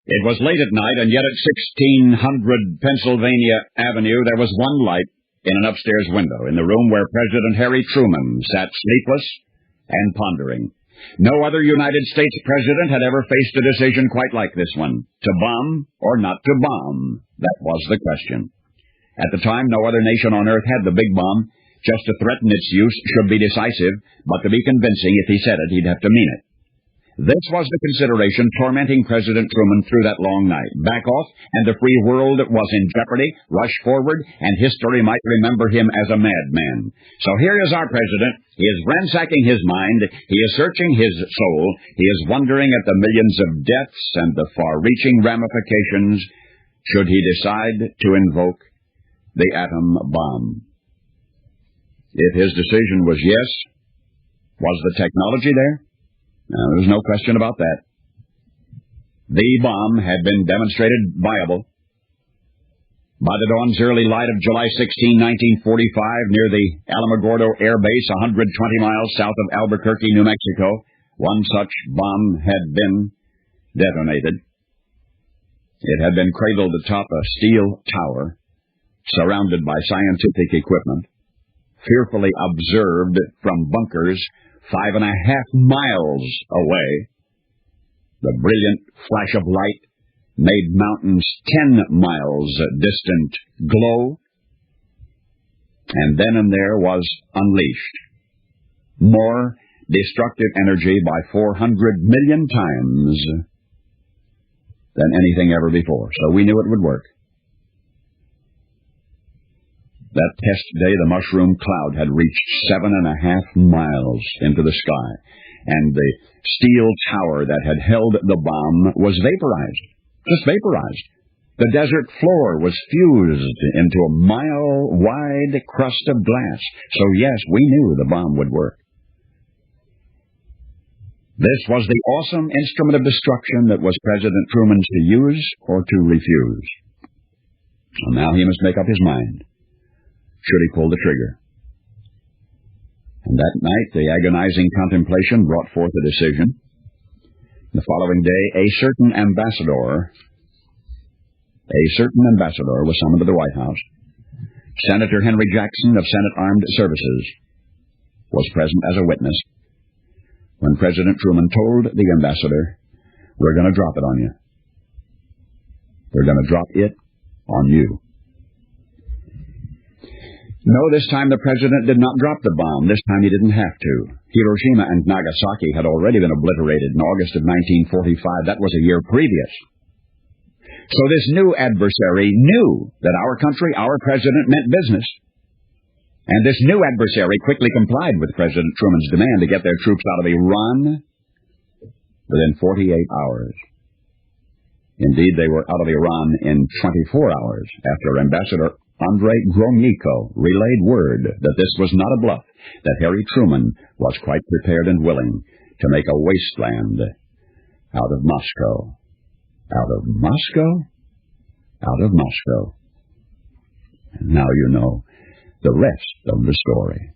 It was late at night, and yet at 1600 Pennsylvania Avenue there was one light in an upstairs window, in the room where President Harry Truman sat sleepless and pondering. No other United States president had ever faced a decision quite like this one. To bomb or not to bomb? That was the question. At the time, no other nation on earth had the big bomb. Just to threaten its use should be decisive, but to be convincing, if he said it, he'd have to mean it. This was the consideration tormenting President Truman through that long night. Back off, and the free world was in jeopardy. Rush forward, and history might remember him as a madman. So here is our president. He is ransacking his mind. He is searching his soul. He is wondering at the millions of deaths and the far-reaching ramifications should he decide to invoke the atom bomb. If his decision was yes, was the technology there? There's no question about that. The bomb had been demonstrated viable. By the dawn's early light of July 16, 1945, near the Alamogordo Air Base, 120 miles south of Albuquerque, New Mexico, one such bomb had been detonated. It had been cradled atop a steel tower, surrounded by scientific equipment, fearfully observed from bunkers 5.5 miles away. The brilliant flash of light made mountains 10 miles distant glow, and then and there was unleashed more destructive energy by 400 million times than anything ever before. So we knew it would work. That test day, the mushroom cloud had reached 7.5 miles into the sky, and the steel tower that had held the bomb was vaporized, just vaporized. The desert floor was fused into a mile-wide crust of glass. So yes, we knew the bomb would work. This was the awesome instrument of destruction that was President Truman's to use or to refuse. And now he must make up his mind. Should he pull the trigger? And that night, the agonizing contemplation brought forth a decision. The following day, a certain ambassador was summoned to the White House. Senator Henry Jackson of Senate Armed Services was present as a witness when President Truman told the ambassador, "We're going to drop it on you. We're going to drop it on you." No, this time the president did not drop the bomb. This time he didn't have to. Hiroshima and Nagasaki had already been obliterated in August of 1945. That was a year previous. So this new adversary knew that our country, our president, meant business. And this new adversary quickly complied with President Truman's demand to get their troops out of Iran within 48 hours. Indeed, they were out of Iran in 24 hours after Ambassador Andrei Gromyko relayed word that this was not a bluff, that Harry Truman was quite prepared and willing to make a wasteland out of Moscow. Out of Moscow? Out of Moscow. And now you know the rest of the story.